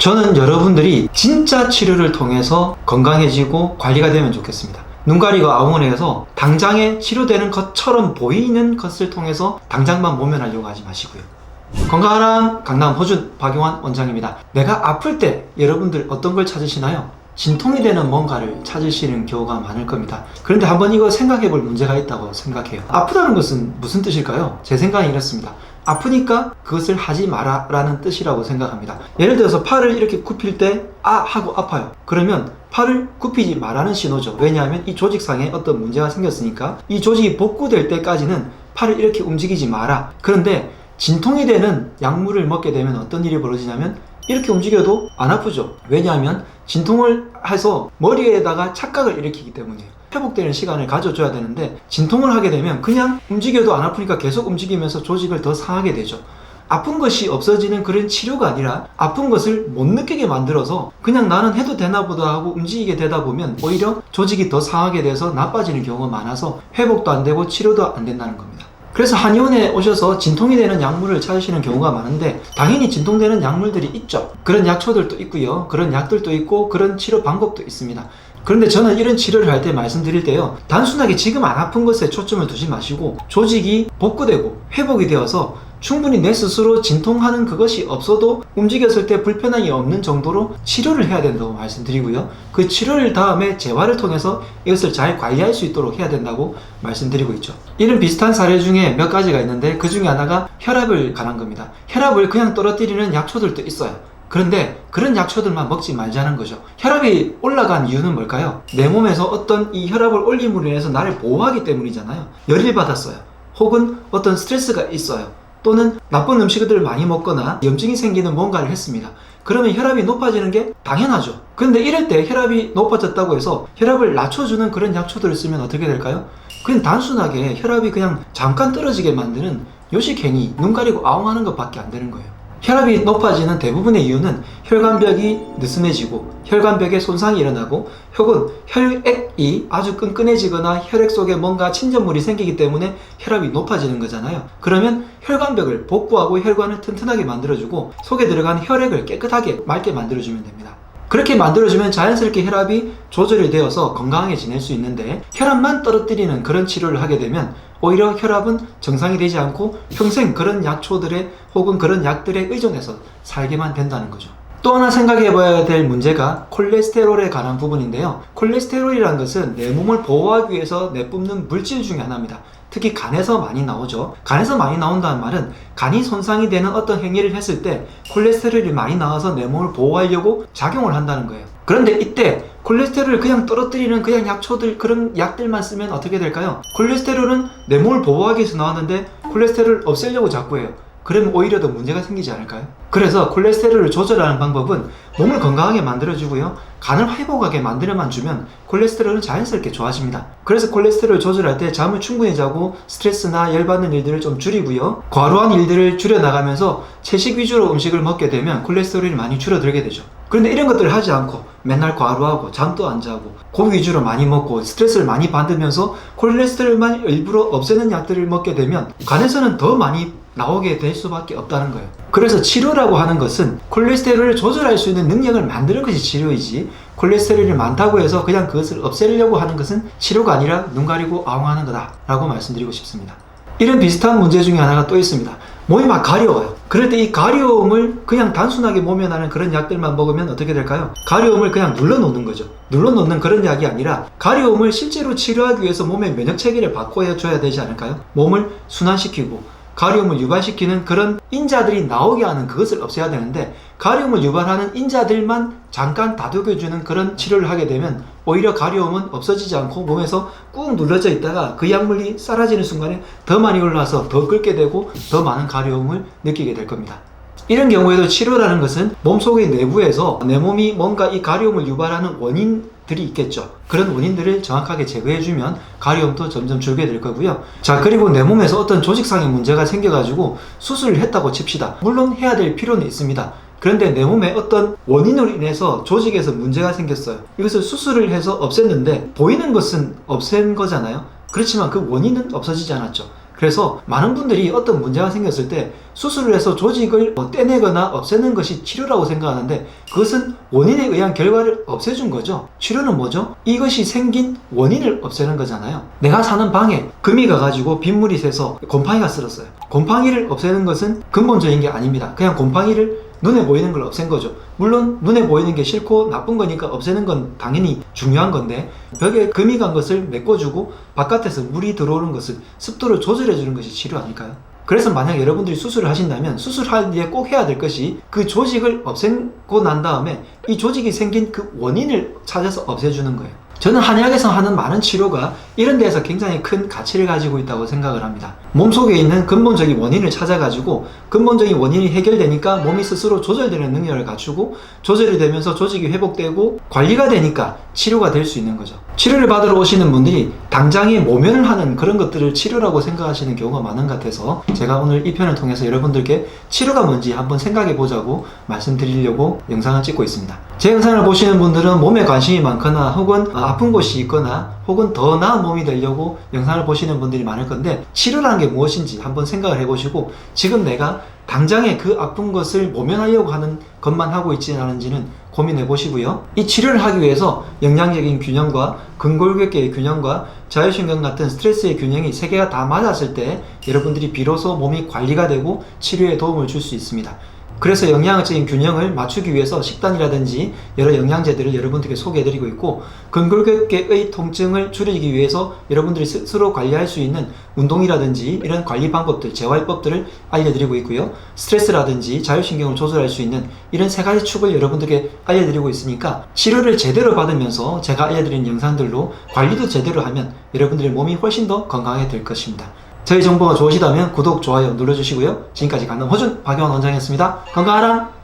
저는 여러분들이 진짜 치료를 통해서 건강해지고 관리가 되면 좋겠습니다. 눈 가리고 아웅원에서 당장에 치료되는 것처럼 보이는 것을 통해서 당장만 모면하려고 하지 마시고요. 건강한 강남 호준 박용환 원장입니다. 내가 아플 때 여러분들 어떤 걸 찾으시나요? 진통이 되는 뭔가를 찾으시는 경우가 많을 겁니다. 그런데 한번 이거 생각해 볼 문제가 있다고 생각해요. 아프다는 것은 무슨 뜻일까요? 제 생각은 이렇습니다. 아프니까 그것을 하지 마라 라는 뜻이라고 생각합니다. 예를 들어서 팔을 이렇게 굽힐 때 하고 아파요. 그러면 팔을 굽히지 말라는 신호죠. 왜냐하면 이 조직상에 어떤 문제가 생겼으니까 이 조직이 복구될 때까지는 팔을 이렇게 움직이지 마라. 그런데 진통이 되는 약물을 먹게 되면 어떤 일이 벌어지냐면 이렇게 움직여도 안 아프죠. 왜냐하면 진통을 해서 머리에다가 착각을 일으키기 때문이에요. 회복되는 시간을 가져줘야 되는데 진통을 하게 되면 그냥 움직여도 안 아프니까 계속 움직이면서 조직을 더 상하게 되죠. 아픈 것이 없어지는 그런 치료가 아니라 아픈 것을 못 느끼게 만들어서 그냥 나는 해도 되나 보다 하고 움직이게 되다 보면 오히려 조직이 더 상하게 돼서 나빠지는 경우가 많아서 회복도 안 되고 치료도 안 된다는 겁니다. 그래서 한의원에 오셔서 진통이 되는 약물을 찾으시는 경우가 많은데 당연히 진통되는 약물들이 있죠. 그런 약초들도 있고요. 그런 약들도 있고 그런 치료 방법도 있습니다. 그런데 저는 이런 치료를 할 때 말씀드릴 때요. 단순하게 지금 안 아픈 것에 초점을 두지 마시고 조직이 복구되고 회복이 되어서 충분히 내 스스로 진통하는 그것이 없어도 움직였을 때 불편함이 없는 정도로 치료를 해야 된다고 말씀드리고요. 그 치료를 다음에 재활을 통해서 이것을 잘 관리할 수 있도록 해야 된다고 말씀드리고 있죠. 이런 비슷한 사례 중에 몇 가지가 있는데 그 중에 하나가 혈압을 관한 겁니다. 혈압을 그냥 떨어뜨리는 약초들도 있어요. 그런데 그런 약초들만 먹지 말자는 거죠. 혈압이 올라간 이유는 뭘까요? 내 몸에서 어떤 이 혈압을 올림으로 인해서 나를 보호하기 때문이잖아요. 열을 받았어요. 혹은 어떤 스트레스가 있어요. 또는 나쁜 음식들을 많이 먹거나 염증이 생기는 뭔가를 했습니다. 그러면 혈압이 높아지는 게 당연하죠. 근데 이럴 때 혈압이 높아졌다고 해서 혈압을 낮춰주는 그런 약초들을 쓰면 어떻게 될까요? 그냥 단순하게 혈압이 그냥 잠깐 떨어지게 만드는 요식행위, 눈 가리고 아웅하는 것밖에 안 되는 거예요. 혈압이 높아지는 대부분의 이유는 혈관벽이 느슨해지고 혈관벽에 손상이 일어나고 혹은 혈액이 아주 끈끈해지거나 혈액 속에 뭔가 침전물이 생기기 때문에 혈압이 높아지는 거잖아요. 그러면 혈관벽을 복구하고 혈관을 튼튼하게 만들어주고 속에 들어간 혈액을 깨끗하게 맑게 만들어주면 됩니다. 그렇게 만들어주면 자연스럽게 혈압이 조절이 되어서 건강하게 지낼 수 있는데 혈압만 떨어뜨리는 그런 치료를 하게 되면 오히려 혈압은 정상이 되지 않고 평생 그런 약초들에 혹은 그런 약들에 의존해서 살게만 된다는 거죠. 또 하나 생각해 봐야 될 문제가 콜레스테롤에 관한 부분인데요. 콜레스테롤이라는 것은 내 몸을 보호하기 위해서 내뿜는 물질 중에 하나입니다. 특히 간에서 많이 나오죠. 간에서 많이 나온다는 말은 간이 손상이 되는 어떤 행위를 했을 때 콜레스테롤이 많이 나와서 내 몸을 보호하려고 작용을 한다는 거예요. 그런데 이때 콜레스테롤을 그냥 떨어뜨리는 그냥 약초들, 그런 약들만 쓰면 어떻게 될까요? 콜레스테롤은 내 몸을 보호하기 위해서 나왔는데 콜레스테롤을 없애려고 자꾸 해요. 그러면 오히려 더 문제가 생기지 않을까요? 그래서 콜레스테롤을 조절하는 방법은 몸을 건강하게 만들어주고요. 간을 회복하게 만들어만 주면 콜레스테롤은 자연스럽게 좋아집니다. 그래서 콜레스테롤 조절할 때 잠을 충분히 자고 스트레스나 열받는 일들을 좀 줄이고요. 과로한 일들을 줄여나가면서 채식 위주로 음식을 먹게 되면 콜레스테롤이 많이 줄어들게 되죠. 그런데 이런 것들을 하지 않고 맨날 과로하고 잠도 안 자고 고기 위주로 많이 먹고 스트레스를 많이 받으면서 콜레스테롤만 일부러 없애는 약들을 먹게 되면 간에서는 더 많이 나오게 될 수밖에 없다는 거예요. 그래서 치료라고 하는 것은 콜레스테롤을 조절할 수 있는 능력을 만드는 것이 치료이지 콜레스테롤이 많다고 해서 그냥 그것을 없애려고 하는 것은 치료가 아니라 눈 가리고 아웅하는 거다 라고 말씀드리고 싶습니다. 이런 비슷한 문제 중에 하나가 또 있습니다. 몸이 막 가려워요. 그럴 때 이 가려움을 그냥 단순하게 모면하는 그런 약들만 먹으면 어떻게 될까요? 가려움을 그냥 눌러놓는 거죠. 눌러놓는 그런 약이 아니라 가려움을 실제로 치료하기 위해서 몸의 면역체계를 바꿔줘야 되지 않을까요? 몸을 순환시키고 가려움을 유발시키는 그런 인자들이 나오게 하는 그것을 없애야 되는데 가려움을 유발하는 인자들만 잠깐 다독여주는 그런 치료를 하게 되면 오히려 가려움은 없어지지 않고 몸에서 꾹 눌러져 있다가 그 약물이 사라지는 순간에 더 많이 올라와서 더 끓게 되고 더 많은 가려움을 느끼게 될 겁니다. 이런 경우에도 치료라는 것은 몸속의 내부에서 내 몸이 뭔가 이 가려움을 유발하는 원인들이 있겠죠. 그런 원인들을 정확하게 제거해주면 가려움도 점점 줄게 될 거고요. 자, 그리고 내 몸에서 어떤 조직상의 문제가 생겨가지고 수술을 했다고 칩시다. 물론 해야 될 필요는 있습니다. 그런데 내 몸에 어떤 원인으로 인해서 조직에서 문제가 생겼어요. 이것을 수술을 해서 없앴는데 보이는 것은 없앤 거잖아요. 그렇지만 그 원인은 없어지지 않았죠. 그래서 많은 분들이 어떤 문제가 생겼을 때 수술을 해서 조직을 떼내거나 없애는 것이 치료라고 생각하는데, 그것은 원인에 의한 결과를 없애준 거죠. 치료는 뭐죠? 이것이 생긴 원인을 없애는 거잖아요. 내가 사는 방에 금이 가가지고 빗물이 새서 곰팡이가 쓸었어요. 곰팡이를 없애는 것은 근본적인 게 아닙니다. 그냥 곰팡이를 눈에 보이는 걸 없앤 거죠. 물론 눈에 보이는 게 싫고 나쁜 거니까 없애는 건 당연히 중요한 건데, 벽에 금이 간 것을 메꿔주고 바깥에서 물이 들어오는 것을, 습도를 조절해 주는 것이 치료 아닐까요? 그래서 만약 여러분들이 수술을 하신다면 수술할 뒤에 꼭 해야 될 것이 그 조직을 없애고 난 다음에 이 조직이 생긴 그 원인을 찾아서 없애주는 거예요. 저는 한의학에서 하는 많은 치료가 이런 데에서 굉장히 큰 가치를 가지고 있다고 생각을 합니다. 몸속에 있는 근본적인 원인을 찾아가지고 근본적인 원인이 해결되니까 몸이 스스로 조절되는 능력을 갖추고, 조절이 되면서 조직이 회복되고 관리가 되니까 치료가 될 수 있는 거죠. 치료를 받으러 오시는 분들이 당장에 모면을 하는 그런 것들을 치료라고 생각하시는 경우가 많은 것 같아서 제가 오늘 이 편을 통해서 여러분들께 치료가 뭔지 한번 생각해 보자고 말씀드리려고 영상을 찍고 있습니다. 제 영상을 보시는 분들은 몸에 관심이 많거나 혹은 아픈 곳이 있거나 혹은 더 나은 몸이 되려고 영상을 보시는 분들이 많을 건데, 치료라는 게 무엇인지 한번 생각을 해보시고 지금 내가 당장에 그 아픈 것을 모면하려고 하는 것만 하고 있지 않은지는 고민해 보시고요. 이 치료를 하기 위해서 영양적인 균형과 근골격계의 균형과 자율신경 같은 스트레스의 균형이 세 개가 다 맞았을 때 여러분들이 비로소 몸이 관리가 되고 치료에 도움을 줄 수 있습니다. 그래서 영양적인 균형을 맞추기 위해서 식단이라든지 여러 영양제들을 여러분들께 소개해드리고 있고, 근골격계의 통증을 줄이기 위해서 여러분들이 스스로 관리할 수 있는 운동이라든지 이런 관리 방법들, 재활법들을 알려드리고 있고요. 스트레스라든지 자율신경을 조절할 수 있는 이런 세 가지 축을 여러분들께 알려드리고 있으니까 치료를 제대로 받으면서 제가 알려드린 영상들로 관리도 제대로 하면 여러분들의 몸이 훨씬 더 건강하게 될 것입니다. 저희 정보가 좋으시다면 구독, 좋아요 눌러주시고요. 지금까지 강남 허준 박용환 원장이었습니다. 건강하라!